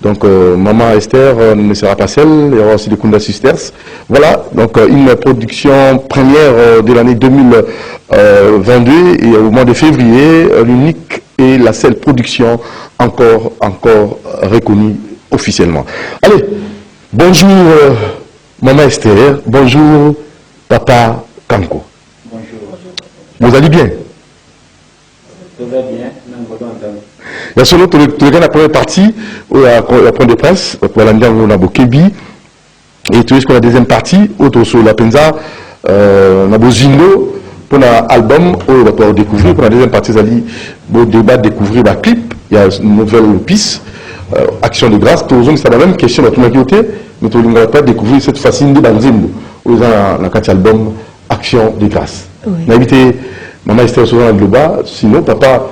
Donc, Maman Esther ne sera pas seule, il y aura aussi les Kunda Sisters. Voilà, donc une production première de l'année 2022 et au mois de février, l'unique et la seule production encore reconnue officiellement. Allez, bonjour Maman Esther, bonjour Papa Kanko. Bonjour. Vous allez bien? Tout va bien, nous allons entendre. Il y a solo la première partie, la point de presse, pour la Kebi, et tu vois la deuxième partie, autour sur la Penza, Nabozindo, pour l'album, on va pouvoir découvrir, pour la deuxième partie, vous débat découvrir la clip, il y a une nouvelle piste, Action de grâce, tout le monde, c'est la même question dans tout le côté, mais tout le monde va pas découvrir cette facile de Banzimbo, où il y a un album Action de grâce. On a évité Maman Esther souvent dans le bas, sinon papa,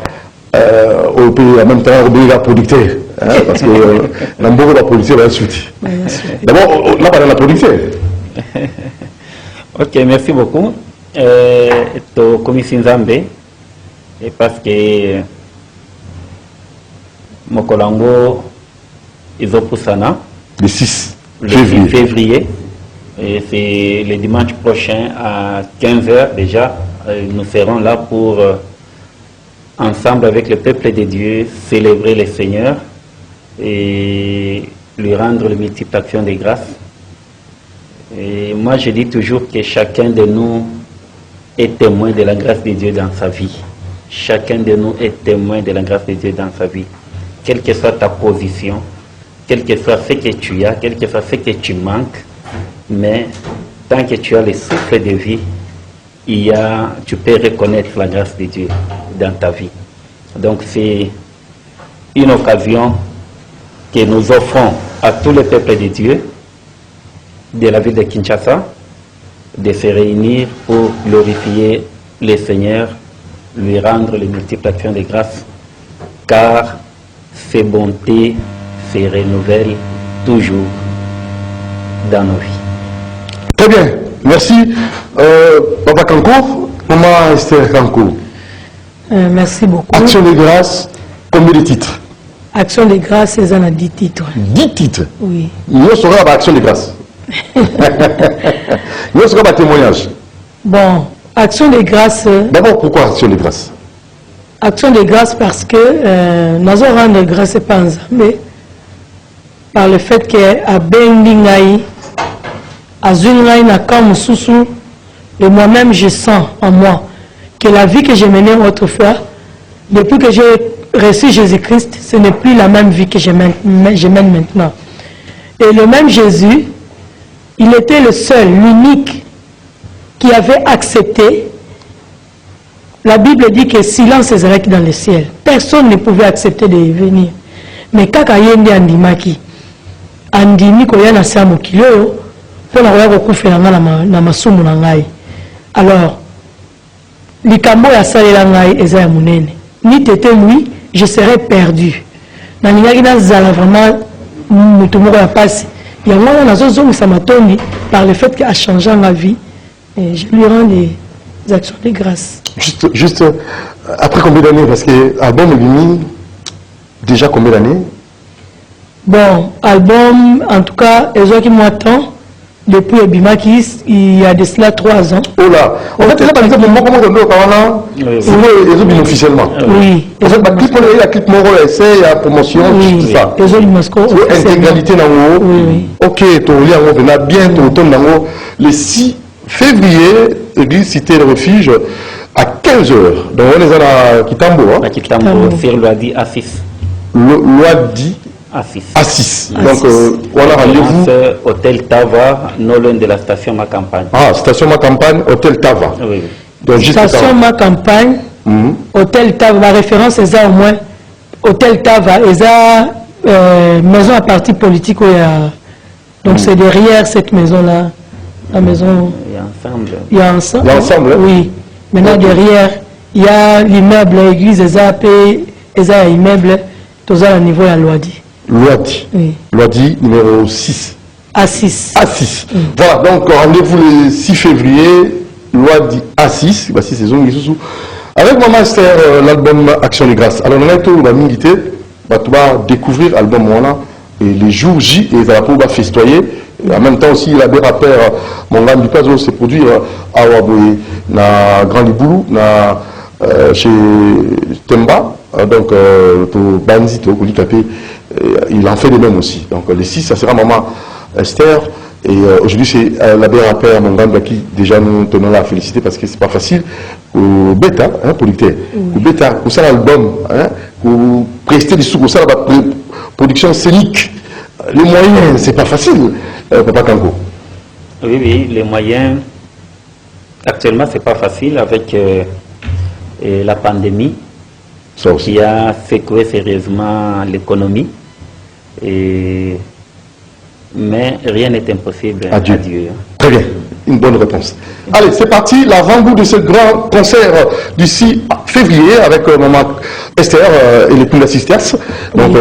au pays en même temps, on est producteur, parce que l'ambour de la producteur va suite. D'abord, on n'a pas dans la producteur. Ok, merci beaucoup. To commission Zambé, et parce que Mokolango Izopusana, Le 6 février, et c'est le dimanche prochain à 15h déjà, nous serons là pour ensemble avec le peuple de Dieu célébrer le Seigneur et lui rendre les multiples actions de grâce. Et moi je dis toujours que chacun de nous est témoin de la grâce de Dieu dans sa vie. Chacun de nous est témoin de la grâce de Dieu dans sa vie. Quelle que soit ta position, quel que soit ce que tu as, quel que soit ce que tu manques, mais tant que tu as le souffle de vie, tu peux reconnaître la grâce de Dieu dans ta vie. Donc c'est une occasion que nous offrons à tous les peuples de Dieu de la ville de Kinshasa de se réunir pour glorifier le Seigneur, lui rendre les multiples actions de grâce, car ses bontés se renouvellent toujours dans nos vies. Très bien, merci. Papa Kanko, Maman Esther Kanko. Merci beaucoup. Action de grâce, combien de titres? Action de grâce, c'est en a 10 titres. 10 titres? Oui. Nous serons à Action de grâce. Nous serons à témoignage. Bon, Action de grâce. D'abord, pourquoi Action de grâce? Action de grâce parce que nous avons rendu grâce pas mais par le fait qu'à Bendingaï, à Zungaï, et moi-même je sens en moi que la vie que j'ai menée autrefois, depuis que j'ai reçu Jésus-Christ, ce n'est plus la même vie que je mène maintenant. Et le même Jésus, il était le seul, l'unique, qui avait accepté. La Bible dit que silence est reste dans le ciel. Personne ne pouvait accepter de venir. Mais quand il y a Andimaki, Andimi koyana samu kilo, pour la recouvrir na masumu na ngai. Alors, likambo ya salela ngai eza munene. Ni tete lui, je serais perdu. Na ningaki na zala vraiment mutumoko ya passe. Il y a moi nazo zo musamatondi par le fait qu'il a changé ma vie et je lui rends des actions de grâce. Juste après combien d'années? Parce que l'album est venu déjà combien d'années? Bon, album, en tout cas, les gens qui m'attendent, depuis Ebimakis, il y a de cela 3 ans. Oh là! En fait, là, par exemple, moi, comment on dit officiellement? Oui. La clip Moro, il y a promotion, tout ça. Intégralité dans le oui. Ok, tu as bien, le 6 février, l'église Cité de Refuge, à 15h. Donc, on est à Kitambo. À Kitambo, sur Loadi A6. Loadi A6. Donc, voilà, rendez-vous. Hôtel Tava, non loin de la station Ma Campagne. Ah, station Ma Campagne, Hôtel Tava. Oui. Donc, station Ma Campagne, Hôtel Tava. Ma référence est ça au moins. Hôtel Tava, et ça, maison à parti politique. Donc, c'est derrière cette maison-là. La maison. Il y a ensemble. Oui. Maintenant, derrière, il y a l'immeuble, l'église, les AP, les immeubles, tout ça au niveau de la Loadi. Loadi. Oui. Loadi, numéro 6. A6. A6. Voilà, donc rendez-vous le 6 février, Loadi A6. Voici ces zones qui sont avec Maman Esther, l'album Action de grâce. Alors, on a tout, on va militer, on va découvrir l'album et les jours J, et la pour festoyer. Et en même temps aussi, il a des rappeurs, mon gars du Pazo s'est produit à Waboye, na Grand Liboulou, chez Temba, donc pour Banzi, il en fait de même aussi. Donc les 6, ça sera Maman Esther. Et aujourd'hui, c'est l'abbé rappeur, mon grand qui déjà nous tenons là à féliciter parce que c'est pas facile. Au bêta, pour l'écouter. Au bêta, pour ça l'album, pour prester des sous, pour ça la production scénique. Les moyens, c'est pas facile, Papa Kango. Oui, oui, les moyens, actuellement, c'est pas facile avec la pandémie qui a secoué sérieusement l'économie. Mais rien n'est impossible à Dieu. Très bien, une bonne réponse. Allez, c'est parti, l'avant-goût de ce grand concert du 6 février avec Maman Esther et les Punda Sisters. Donc,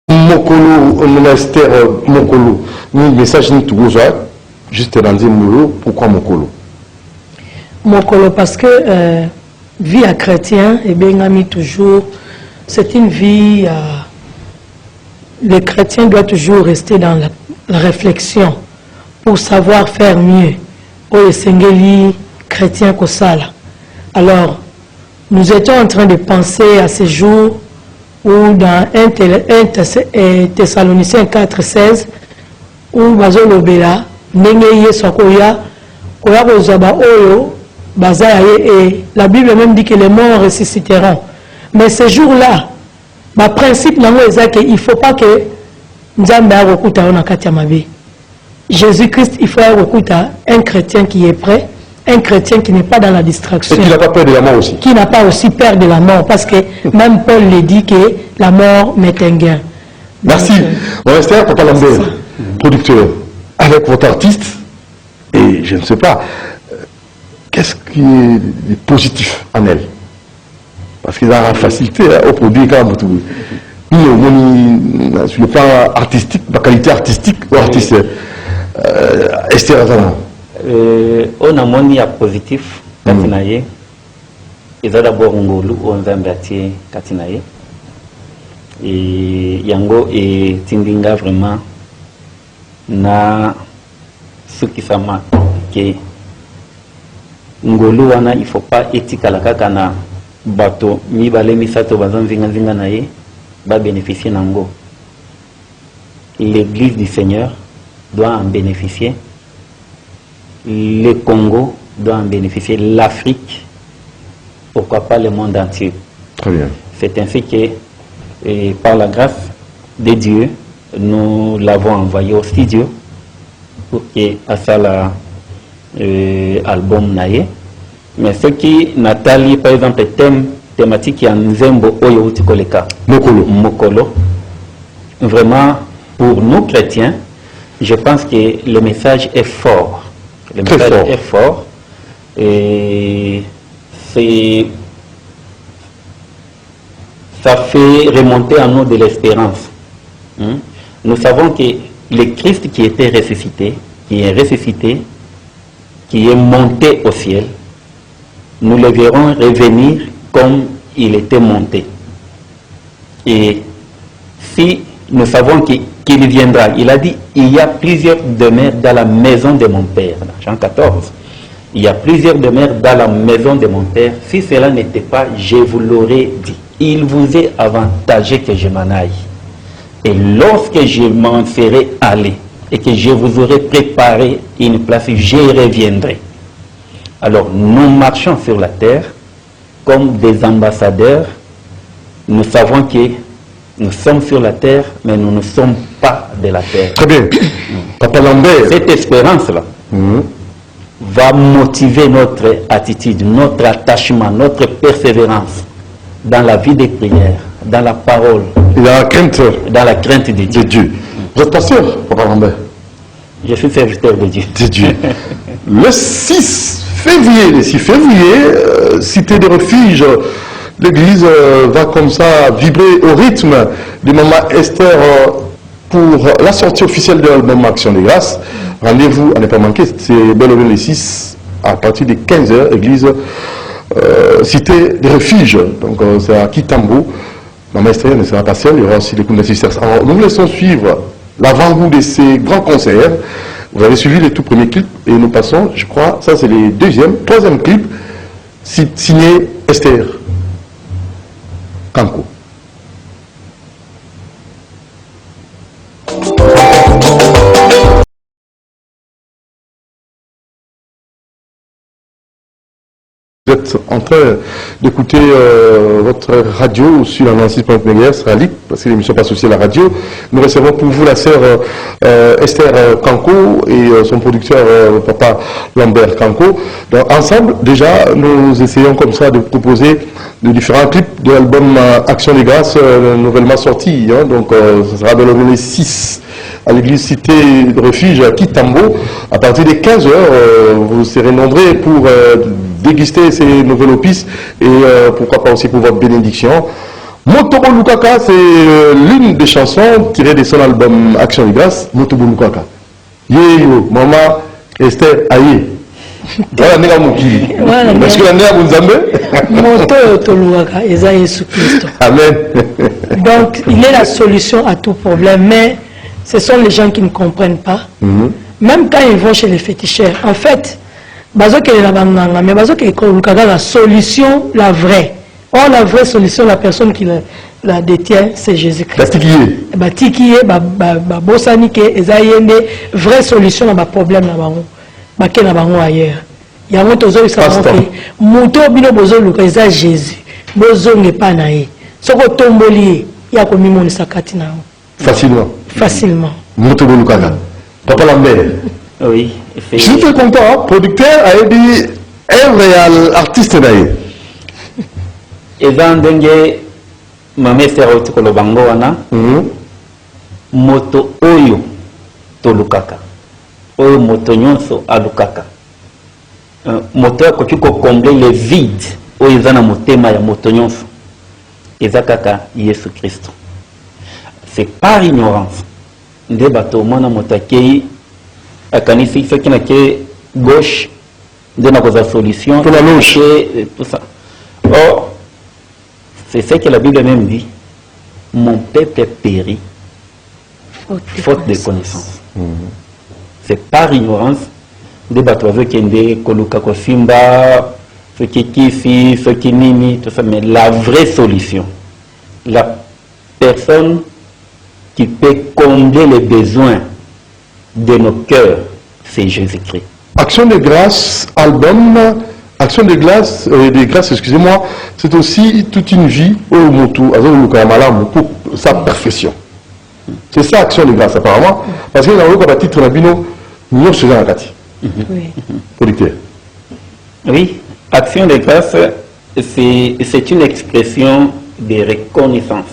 Mokolo, Maman Esther, Mokolo, ni message ni tout juste dans le mot, pourquoi Mokolo? Mokolo parce que vie à chrétien, et bien mis toujours. C'est une vie, le chrétien doit toujours rester dans la réflexion pour savoir faire mieux. Oh, Sengeli, chrétien Kosala. Alors, nous étions en train de penser à ces jours où dans 1 Thessaloniciens 4,16, où Bazo Lobela, Nengeye Sokoya, Koya Kozaba Oyo, Bazaye, et la Bible même dit que les morts ressusciteront. Mais ce jour-là, le principe, il ne faut pas que nous ayons Jésus-Christ, il faut un chrétien qui est prêt, un chrétien qui n'est pas dans la distraction. Et qui n'a pas peur de la mort aussi. Qui n'a pas aussi peur de la mort, parce que même Paul le dit que la mort met un gain. Merci. On reste à Papa Lambert, producteur, avec votre artiste, et je ne sais pas, qu'est-ce qui est positif en elle? Parce qu'ils ont la facilité au produit quand même. Sur le plan artistique, la qualité artistique, l'artiste Esther Azana. On a moni positif, Katinaye. Ils ont d'abord Ngolu, on a un Katinaye. Et Yango et Tindinga vraiment, na ce qui s'ama que Ngolu, il ne faut pas éthique à la kakana. Bato mi balé misato bazan zinga nae va bénéficier nango. L'église du Seigneur doit en bénéficier. Le Congo doit en bénéficier. L'Afrique, pourquoi pas le monde entier. Très bien. C'est ainsi que par la grâce de Dieu, nous l'avons envoyé au studio pour que à ça l'album nae. Mais ce qui Nathalie, par exemple, thématique qui est en Nzembo Oyo Tikoleka, Mokolo, vraiment, pour nous chrétiens, je pense que le message est fort. Le message est fort. Et ça fait remonter en nous de l'espérance. Nous savons que le Christ qui était ressuscité, qui est monté au ciel, nous le verrons revenir comme il était monté. Et si nous savons qu'il viendra, il a dit, il y a plusieurs demeures dans la maison de mon Père. Dans Jean 14, il y a plusieurs demeures dans la maison de mon Père. Si cela n'était pas, je vous l'aurais dit. Il vous est avantagé que je m'en aille. Et lorsque je m'en serai allé et que je vous aurai préparé une place, je reviendrai. Alors, nous marchons sur la terre comme des ambassadeurs. Nous savons que nous sommes sur la terre, mais nous ne sommes pas de la terre. Très bien. Papa Lambert. Cette espérance-là va motiver notre attitude, notre attachement, notre persévérance dans la vie des prières, dans la parole. Et dans la crainte de Dieu. Vous êtes pasteur, Papa Lambert? Je suis serviteur de Dieu. Le 6 février, cité de refuge, l'église va comme ça vibrer au rythme de Maman Esther pour la sortie officielle de l'album Action de Grâce. Rendez-vous à ne pas manquer, c'est bel et bien le 6 à partir de 15h, église cité de refuge. Donc c'est à Kitambo. Maman Esther ne sera pas seule, il y aura aussi les coups d'assistance. Alors nous laissons suivre l'avant-goût de ces grands concerts. Vous avez suivi les tout premiers clips et nous passons, je crois, ça c'est les troisième clip, signé Esther Kanko. Vous êtes en train d'écouter votre radio sur la 96.9 MHz, Ralik, parce que l'émission passe aussi à la radio. Nous recevons pour vous la sœur Esther Kanko et son producteur papa Lambert Kanko. Donc ensemble, déjà, nous essayons comme ça de proposer de différents clips de l'album Action des Grâces, nouvellement sorti. Hein, donc ce sera dans le 6 à l'église Cité de Refuge à Kitambo. À partir des 15h, vous serez nombreux pour déguster ces nouvelles opus et pourquoi pas aussi pour votre bénédiction. Motobo Lukaka, c'est l'une des chansons tirées de son album Action des Grâces, Motobo Lukaka. Yeyo, maman, Esther, aïe. Voilà, n'est-ce mokili. Parce que la néa Bunzambe. Moto Lukaka, Eza Yesu Christ. Amen. Donc, il est la solution à tout problème, mais ce sont les gens qui ne comprennent pas. Même quand ils vont chez les féticheurs, en fait, mais la solution, la vraie. Or, la vraie solution, la personne qui la détient, c'est Jésus-Christ. La tikiye, bosanike, ezayende, vraie solution à ma problème là-bas, ailleurs. Il y a un autre qui s'est fait. Mouto bino bozo luka, eza Jésus. Bozo n'est pas naïe. Ce qu'on tomboli, il y a comme mon sakati na. Facilement. Facilement. Mouto Lukaka. Papa Lambert. Oui. Je suis très content, producteur a dit un réel artiste d'ailleurs. Et dans dengue, ma mère fait au bango wana, moto oyo to lukaka, oyo moto nyonso a lukaka. Moto a koki ko combler les vides oyo zana motema ya moto nyonso. Ezakaka Yesu Christ. C'est par ignorance. Nde bato mona motakei akanisi fait qu'il n'a que gauche de la solution pour la louche tout ça. Or c'est ce que la Bible même dit, mon peuple périt faute de connaissance. C'est par ignorance des bateaux qui ont koluka kosimba ce qui kifi ce qui nini tout ça, mais la vraie solution, la personne qui peut combler les besoins de nos cœurs, c'est Jésus-Christ. Action de grâce, album, Action de grâce, excusez-moi, c'est aussi toute une vie au Motu, pour sa perfection. C'est ça, Action de grâce, apparemment, parce qu'il y a un titre dans Bino, nous sommes dans la Kati. Oui, Action de grâce, c'est une expression de reconnaissance.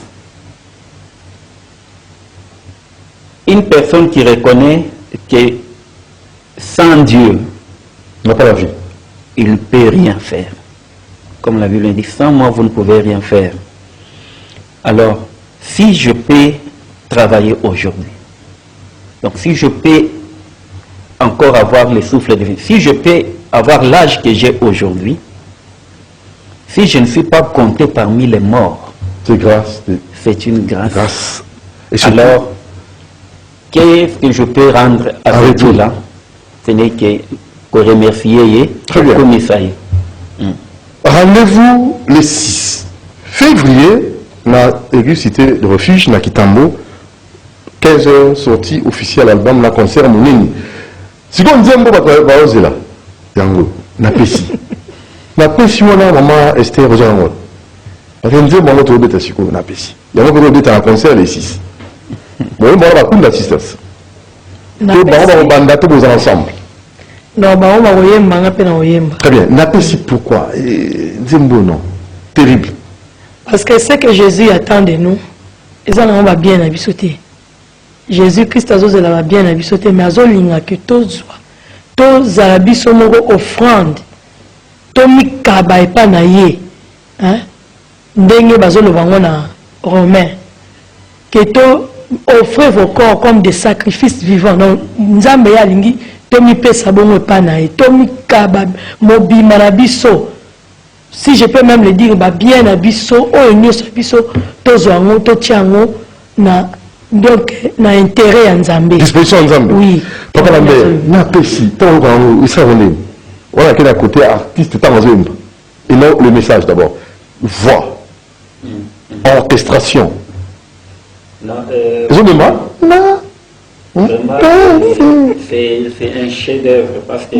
Une personne qui reconnaît que sans Dieu, n'a pas la vie. Il ne peut rien faire. Comme la Bible dit, sans moi, vous ne pouvez rien faire. Alors, si je peux travailler aujourd'hui, donc si je peux encore avoir le souffle de vie, si je peux avoir l'âge que j'ai aujourd'hui, si je ne suis pas compté parmi les morts, c'est grâce. C'est une grâce. Et alors, qu'est-ce que je peux rendre à ce Dieu-là? Ce n'est que remercier comme ça. Rendez-vous le 6 février dans l'église Cité de Refuge, na Kitambo, 15h sortie officielle album, na concert Mounini. Si on dit que vous là, yango, na pesi. Na pesi wana maman Esther Rojango. Parce que nous disons que vous êtes siko na pesi. Yango que vous êtes en concert le 6. Bon, on va avoir d'assistance. On va mandater vos ensemble. Non, très bien. N'apprécie pourquoi Zimbo, non. Terrible. Parce que ce que Jésus attend de nous, ils en ont bien abissé. Jésus-Christ a bien abissé, mais il a que tous abissé offrande. Tomi kaba et pas naïe. Ndenge bazolo vangona romain. Que to offrez vos corps comme des sacrifices vivants. Donc, Nzambe ya lingi. Tomi pesa bongo panae, tomi kaba mobi marabiso si je peux même le dire, bah, bien à biso, oh, et sur biso, tozoango, totiango, na, donc, na intérêt en Zambie. Disposition en Zambie. Oui. Papa Lambert, na pesi, tant qu'on il sera venu. Voilà quel côté artiste, tant Zambie. Et non, le message d'abord. Voix. Orchestration. Non, non. C'est un chef-d'œuvre parce que.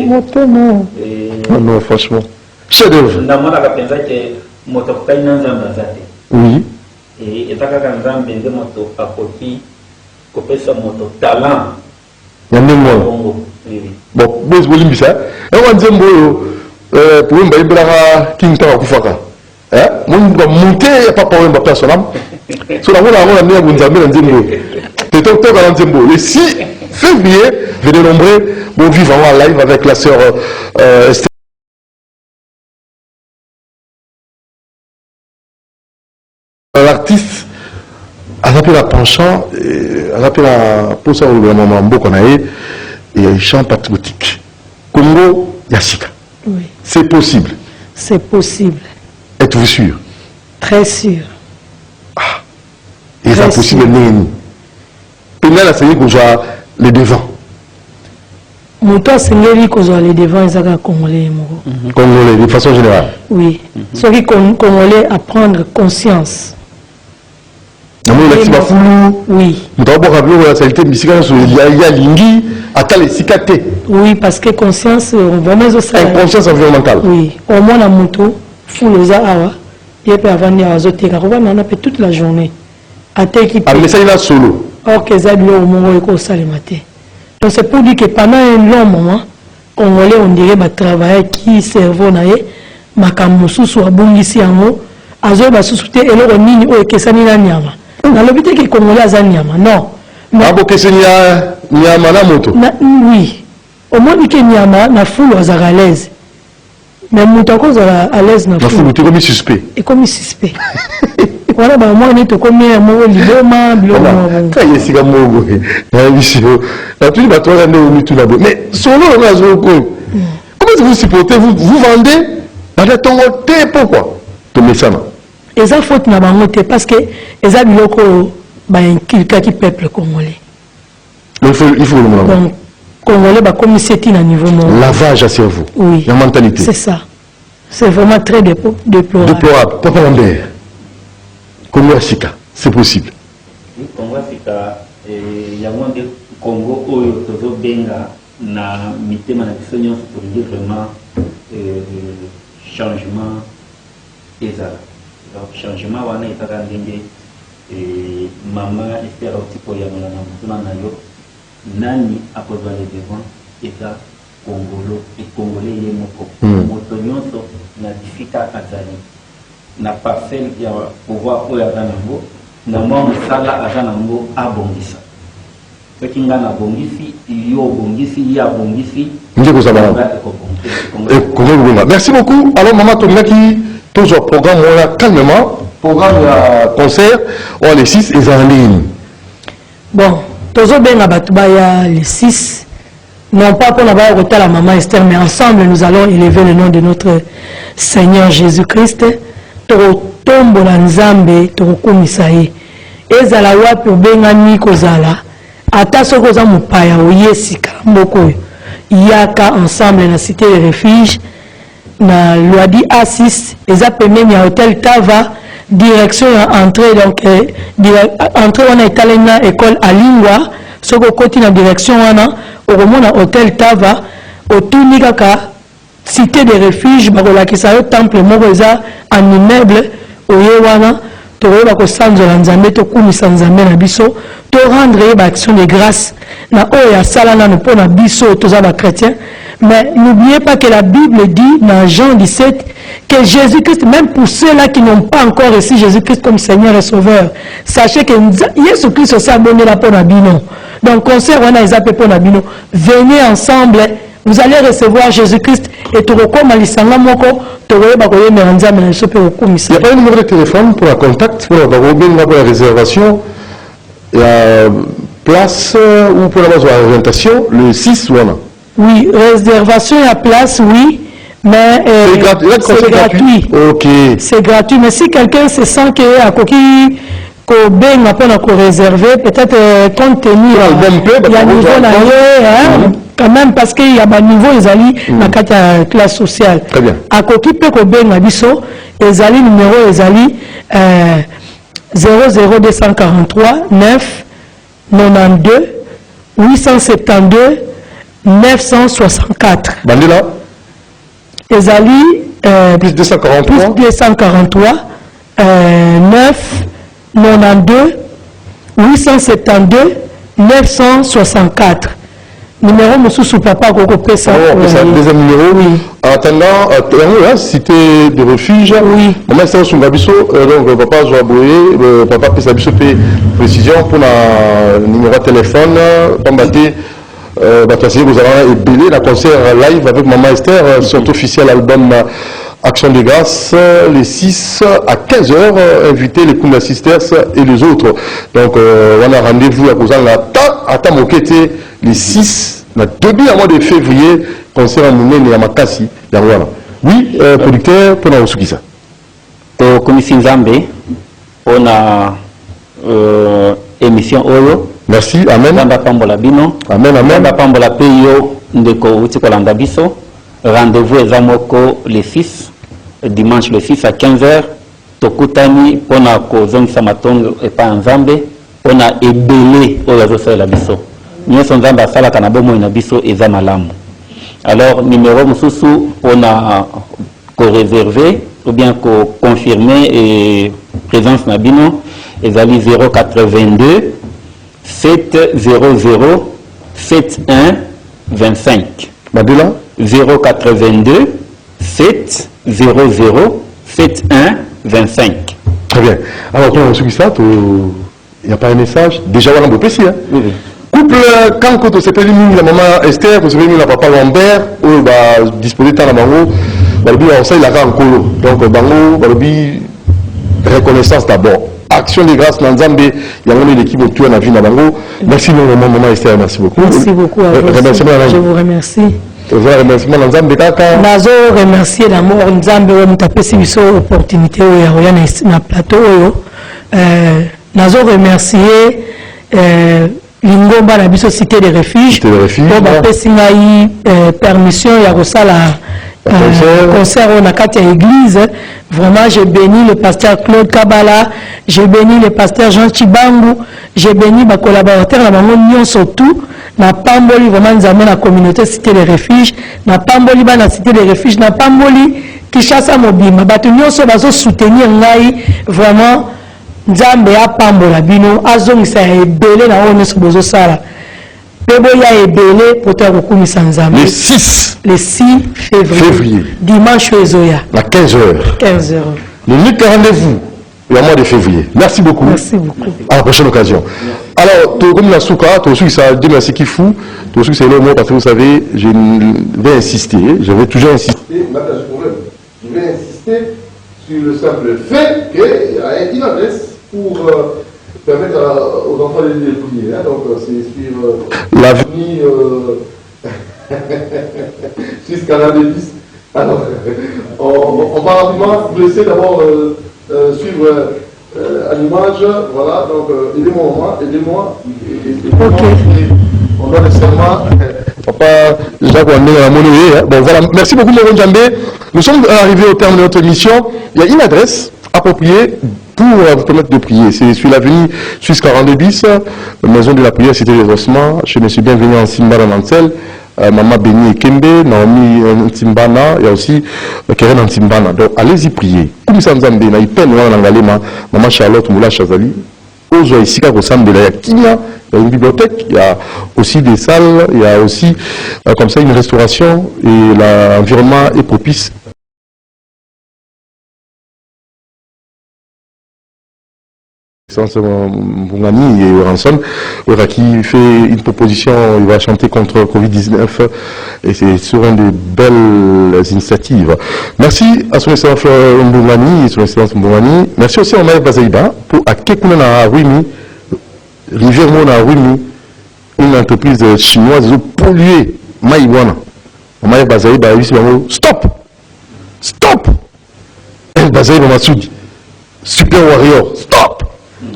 Non, franchement. Chef-d'œuvre. Oui. Et moto talent. Bon, vous voulez ça? Et on dit pour une baïbla King Tara Kufaka. Mon monter, il n'y a pas de problème personnel. Sur la route, on a mis à Bunzamé dans Zembo. C'est octobre dans Zembo. Le 6 février, venez nombreux, bon vivre en live avec la sœur Esther. L'artiste a appelé la penchant, a appelé la posa au gouvernement qu'on a eu, et un chant patriotique. Congo, Yassika. Oui. C'est possible. C'est possible. Êtes-vous sûr? Très sûr. Ah. Et c'est possible, et là, c'est qu'on soit les devants. Mouta Sengeli qu'on soit les devants, ils sont congolais. Congolais, de façon générale. Oui. Ceux qui congolais à prendre conscience. Oui. Oui, parce que conscience, vraiment, conscience environnementale. Oui. Au moins, la moto, fou les awa, il peut avoir des azotés, car on a fait toute la journée. À t'équiper. Ah, mais ça, il a solo. Or, que ça, au moment où il s'est maté. Donc, c'est pour dire que pendant un long moment, Congolais, on dirait, travailler qui cerveau, ma kamusu, soit bon ici en haut, azo, sous-souté, et l'on nini, ou que ça n'y a nyama. Dans l'hôpital qui est congolais à Zanyama, non. Ah, bon, que c'est Nyama la moto. Oui. Au moins, il y a Nyama, na foule aux à l'aise. Mais Moutako à l'aise, na foule. Tu es comme suspect. Et comme suspect. Voilà, bah, moi, on est comme un mot, l'iboma, bloma. Quand il y a si comme mot, la pluie va toi rendre tout là-bas. Mais solo, on a zéro coup. Comment vous supportez, vous vendez dans le ton pourquoi? Tu mets ça, non? Et ça faute na bangote parce que ça biloko ba quelqu'un qui peuple congolais. Il faut le moment. Donc congolais ba comme c'est à niveau mondial. Lavage à cerveau. Oui. La mentalité. C'est ça. C'est vraiment très déplorable. Déplorable. Papa Lambert. Congo Africa, c'est possible. Oui, Congo Africa, il y a moins de Congo où Tozo Benga na mitema na biso pour dire vraiment changement ezala. Donc changement wana etaka ndenge mama espère otiko ya mona na mutuna na yo nani akozwa le devant eza Congolo et Congolais ye moko moto nyonso na difika azali na parcelle ya pouvoir oyo aza nango na mwa mosala aza nango abongisa soki nga nabongisi yo obongisi ye abongisi merci beaucoup. Alors maman Tomaki toujours programme voilà calmement programme concert on les 6 et en ligne. Bon toujours bien à Batubaya les 6 non pas pour avoir retard la maman Esther mais ensemble nous allons élever le nom de notre Seigneur Jésus-Christ. Tombo na Nzambe tokumisa ye ezala wapi obengani kozala ata soko za mupaya oyesika moko yaka ensemble na cité de refuge na Loadi A6 eza pembeni ya hôtel Tava direction ya entrée donc entrée wana etalemi na école Alingwa soko koti na direction wana okomona hôtel Tava otuni kaka cité de refuge bakolakisa yo temple moko eza en immeuble oyewana tokoyeba kosanzola nzambe tokumisa nzambe na biso to rendre ba action de grâce na oyo asala nano mpona biso toza bachrétien. Mais n'oubliez pas que la Bible dit dans Jean 17 que Jésus-Christ, même pour ceux-là qui n'ont pas encore reçu Jésus-Christ comme Seigneur et Sauveur, sachez que Jésus-Christ aussi abonné la pour Nabino. Donc concert on a les pour Nabino. Venez ensemble, vous allez recevoir Jésus-Christ et tout comme Alisanga Moko. Il n'y a pas un numéro de téléphone pour la contact, pour la réservation, la place ou pour la orientation, le 6 ou non? Oui, réservation et la place, oui, Mais c'est gratuit. Ok. C'est gratuit. Mais si quelqu'un se sent qu'il y a un réservé, peut-être compte tenu il y a niveau quand même parce qu'il y a un niveau ils allaient dans la classe sociale. Très bien. À côté peut biso ils allaient numéro ils allaient 00243 9 92 872 964. Bandela. Ils allaient plus 243 9 92 872 964. Numéro Moussou Papa Koko Pessa. C'est le deuxième numéro. Oui. En attendant, cité de refuge. Oui. Maman est sur Gabiso. Donc, papa Joaboé, papa Pessa Biso fait précision pour le numéro de téléphone. Combatté, vous allez ébélé la concert live avec Maman Esther, son officiel album Action de grâce, les 6 à 15h, inviter les Kunda Sisters et les autres. Donc, on a rendez-vous à Kozanga à Tamokete, les 6, début mois de février, concert à Moumene et à Makasi. Oui, producteur, pour nous ça. Au Commission Zambé, on a émission Oyo. Merci, amen. Zamba Pambola Bino. Amen, amen. Zamba Pambola Peyo, Ndeko Utikolanda Biso. Rendez-vous à Zamoko le 6, dimanche le 6 à 15h. Tokutani, on a Kozong Samatongo et pas en Zambé. On a ébélé au réseau de la Biso. Nous sommes en Sala Kanabomo et Nabiso et Zamalam. Alors, numéro Moussou, on a réservé ou bien confirmé et présence Nabino. Ils allaient 082 700 71 25. Babila 082 700 71 25. Très bien. Alors, pour ceux qui savent, il n'y a pas un message. Déjà, on a un beau PC. Oui, oui. Couple, quand on s'est pris la maman Esther, on s'est pris la papa Lambert, on va disposer de la maman, on sait la en colo. Donc, reconnaissance d'abord. Action de grâce dans Zambé, il y a une équipe qui a vu dans Bango. Merci maman Esther, merci beaucoup. Merci beaucoup à vous. Je vous remercie. Je vous remercie dans Zambé. Nazo remercier d'amour Nzambe où nous tapé si biso opportunité où il y a un plateau. Nazo remercier Lingomba na biso cité de refuge. Pour bapesi ngai permission ya kosala concert au Nakati église. Vraiment, j'ai béni le pasteur Claude Kabala, j'ai béni le pasteur Jean Chibangu, j'ai béni ma collaborateur la maman surtout. Na pamboli vraiment nous amène la communauté cité de refuge. Na pamboli ba na cité de refuge. Na pamboli Kishasa Mobima. Batu nyonso bazo soutenir ngai vraiment. Nzambe a pambola bino azongisa ebele na ono sobozo sala pebo ya ebele poto kokumisa nzambe le 6 février dimanche ezoya à 15h le unique rendez-vous le mois de février. Merci beaucoup. Merci beaucoup. À la prochaine occasion. Alors, comme la souka, tout ce ça dit merci qui fou, tout ce c'est le mot parce que vous savez, je vais insister, je vais toujours insister. Je vais insister sur le simple fait qu'il y a une adresse pour permettre aux enfants de prier. Hein? Donc, c'est sur l'avenue jusqu'à la Délice. Alors, on va rapidement vous laisser d'abord suivre à l'image. Voilà, donc aidez-moi. Ok. On doit nécessairement. Papa Jacques Wandé à la monnaie. Bon, voilà. Merci beaucoup, Moron Djambé. Nous sommes arrivés au terme de notre émission. Il y a une adresse appropriée pour vous permettre de prier. C'est sur l'avenue Suisse 42 bis, maison de la prière, cité des ossements. Je me suis bienvenu en Simba dans Nansel. Maman Béni et Kembe, Naomi Ntimbana, il y a aussi Keren Ntimbana. Donc allez-y prier. Comme ça, Nzambe, na ipen Maman Charlotte Moula Chazali. Ozo ici qu'à ressemble de la Yakina, il y a une bibliothèque, il y a aussi des salles, il y a aussi comme ça une restauration et l'environnement est propice. Mbungani et Ranson, qui fait une proposition, il va chanter contre Covid-19 et c'est sur une des belles initiatives. Merci à son excellence Mbungani et son excellence Mbungani. Merci aussi à Omaï Bazaïba pour Akekuna na Rumi, Rivière Mona Rumi, une entreprise chinoise qui a pollué Maïwana. Omaï Bazaïba a dit stop! El Bazaï Massoudi, Super Warrior, stop.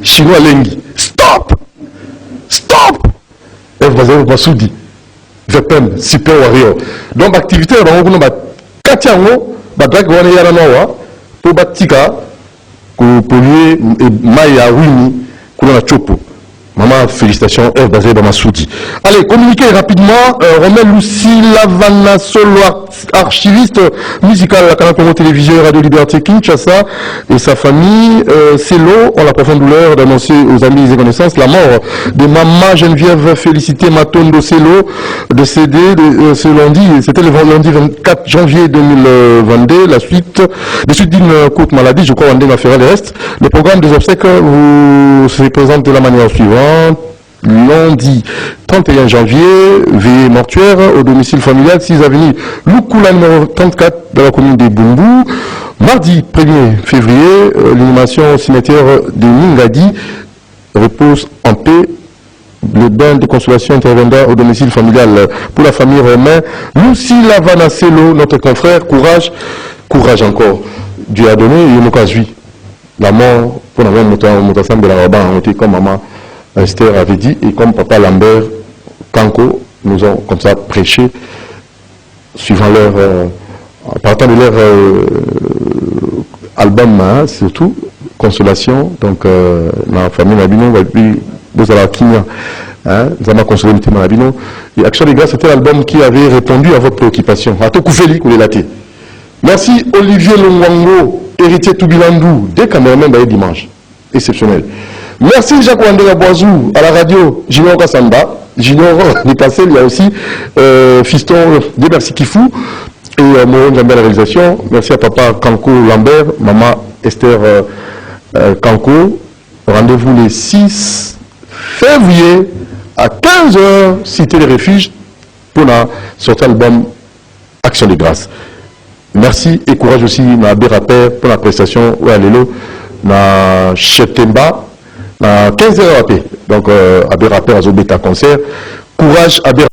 Chinois Lengi, stop. Stop. El Bazaï Massoudi, VPM, Super Warrior. Donc, l'activité, on a 4 ans, on a pour Batika, pour polluer Maya Wini, pour la Chopo. Maman, félicitations, F. Bazé Massoudi. Allez, communiquez rapidement. Romain Lucie Lavana Solo, archiviste musical à la Canal Congo Télévision et Radio Liberté Kinshasa et sa famille. Célo, on la profonde douleur d'annoncer aux amis et connaissances la mort de Maman Geneviève Félicité Matondo Célo, décédée ce lundi. C'était le lundi 24 janvier 2022. La suite d'une courte maladie, je crois, on a fait le reste. Le programme des obsèques se présente de la manière suivante. Lundi 31 janvier, veillée mortuaire au domicile familial 6 avenue Lukula numéro 34 dans la commune de Bumbu. Mardi 1er février, l'inhumation au cimetière de Ningadi, repose en paix. Le bain de consolation interviendra au domicile familial pour la famille Romain. Lucie Lavana Célo, notre confrère, courage, courage encore. Dieu a donné et il nous a vu. La mort, pour nous, notre ensemble de la rabat, on était comme maman Esther avait dit, et comme papa Lambert Kanko nous ont comme ça prêché, suivant leur, partant de leur album, hein, surtout, Consolation, donc la famille Nabino, vous avez Kinya, nous avons consolé le thème Nabino, et Action des Grâces, c'était l'album qui avait répondu à votre préoccupation. À tout Koufeli, Koulelaté. Merci Olivier Longwango, héritier Toubilandou, dès caméramans dimanche, exceptionnel. Merci Jacques Wandera Boisou à la radio, Junior Kassamba, Junior Nikassel, il y a aussi Fiston de Merci Kifou et Moron Jambé à la réalisation. Merci à papa Kanko Lambert, maman Esther Kanko. Rendez-vous le 6 février à 15h, Cité des Refuges, pour la sortie album Action de Grâce. Merci et courage aussi à Bérapper pour la prestation ou à Lélo, à Chetemba. 15h à paix. Donc, à Bérapper à Zobeta concert. Courage à Bérapper.